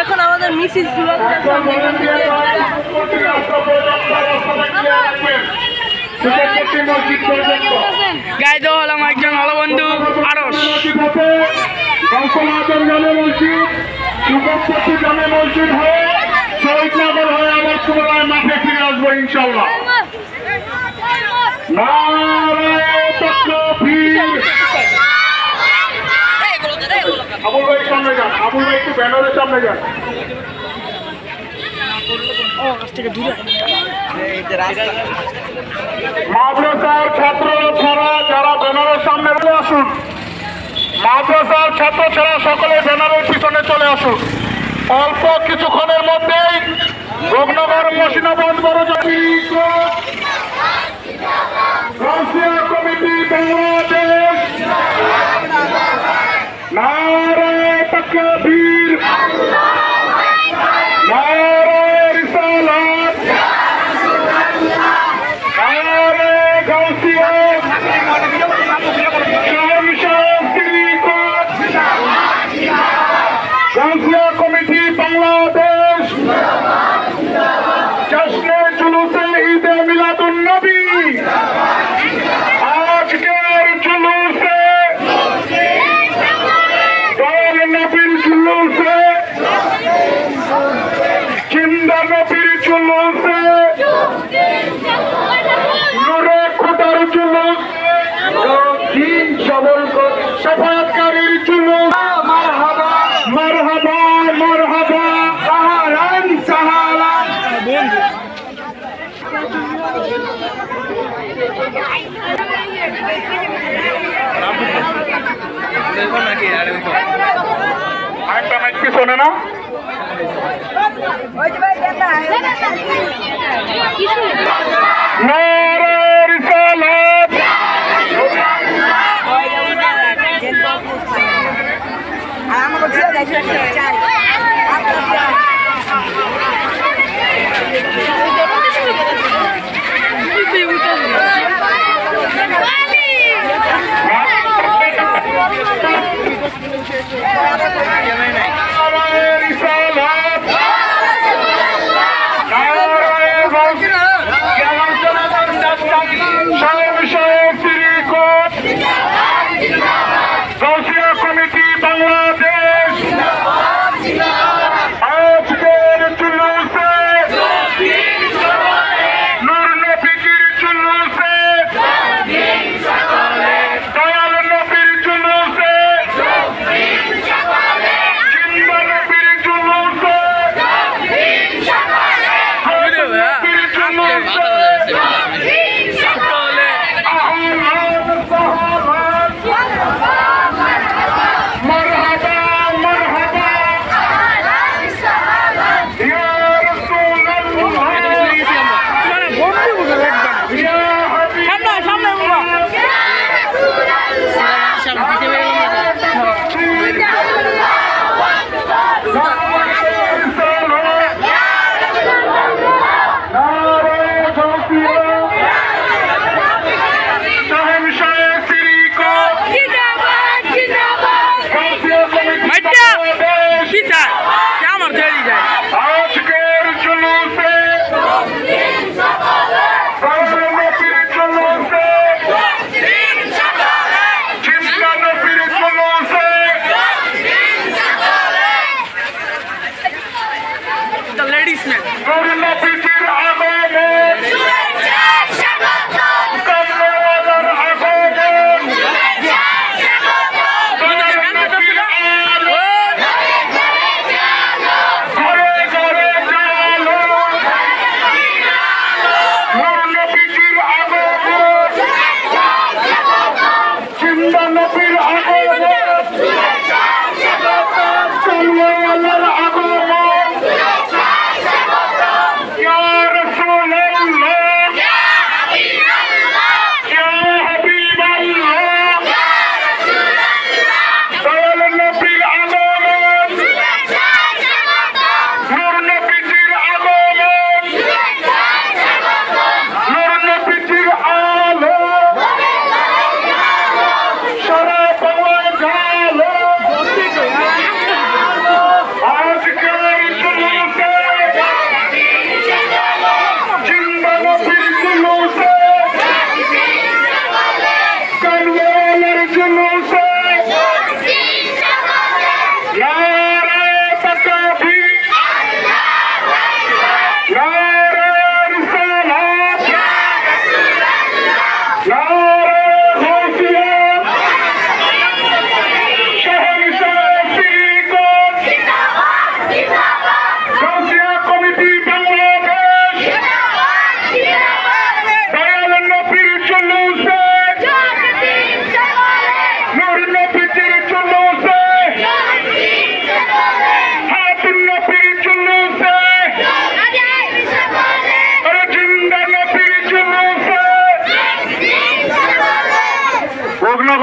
এখন আমাদের মিছিল গাই দেওয়া হলাম একজন ভালো বন্ধু আরস জামে মসজিদ যুবপতি জামে মসজিদ হয়ে শহীদনগর হয়ে আবার পুনরায় মাঠে ফিরে আসবো ইনশাল্লাহ। আবুল ভাই সামনে যান, আবুল ভাই একটু ব্যানারের সামনে যান। মাদ্রাসার ছাত্র ছাড়া যারা ব্যানারের সামনে চলে আসুন, মাদ্রাসার ছাত্র ছাড়া সকলে ব্যানারের পিছনে চলে আসুন। অল্প কিছুক্ষণের মধ্যেই রূপনগর মসিনাবাদ বড়জমি কমিটি বাংলাদেশ নারায়ে তাকবীর নারায়ে রিসালাত নারায়ে গাউসিয়া গাউসিয়া কমিটি বাংলাদেশ জশ্নে জুলুসে ঈদে মিলাদুন নবী আজকের জুলুসে দয়াল নবীর জুলুসে জিন্দা নবীর জুলুসে নূরে খুদার জুলুসে দিন সবল সাফাতকারীর জুলুস মারহাবা মারহাবা মারহাবা সাহারান সাহারান আরেকটা মাইক কি শোনে না? নারায়ে রিসালাত গাউসিয়া কমিটি বাংলাদেশ আজকের জুলুসে নূর নবীর জুলুসে দয়াল নবীর জুলুসে জিন্দা নবীর জুলুসে নবীর জুলুসে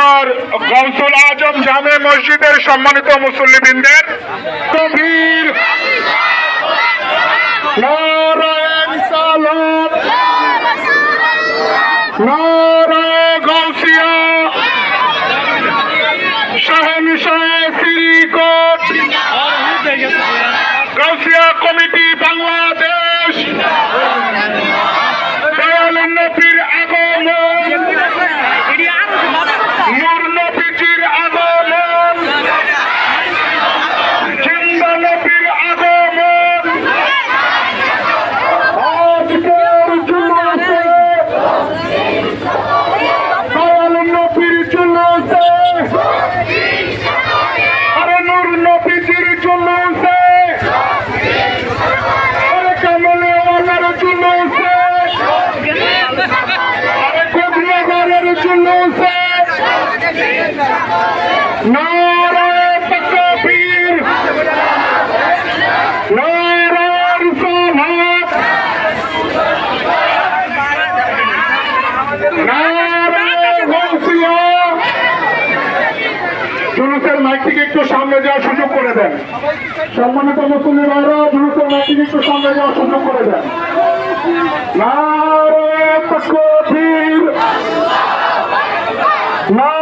আমার গৌসুল আজম জামে মসজিদের সম্মানিত মুসল্লিবৃন্দের গভীর নারায়ণ সালাত নারায় গৌসিয়া শাহেনশাহ শ্রীকোট গৌসিয়া কমিটি বাংলাদেশ দয়ালু নবীর আগমন নূর নবীজির আগমন জিন্দা নবীর আগমন আজকের জুলুসে দয়ালু নবীর জুলুসে আরে নূর নবীজির জুলুসে আরে কামলে ওয়ালার জুলুসে আরে কুদনগরের জুলুসে নারায়ে তাকবীর নারায়ে রিসালাত নারায়ে গৌসিয়া জুলুসের মাইকটিকে একটু সামনে যাওয়ার সুযোগ করে দেন। সম্মানিত মুসলিম ভাইরা জুলুসের মাইকটিকে একটু সামনে যাওয়ার সুযোগ করে দেন। নারায়ে তাকবীর নারায়ে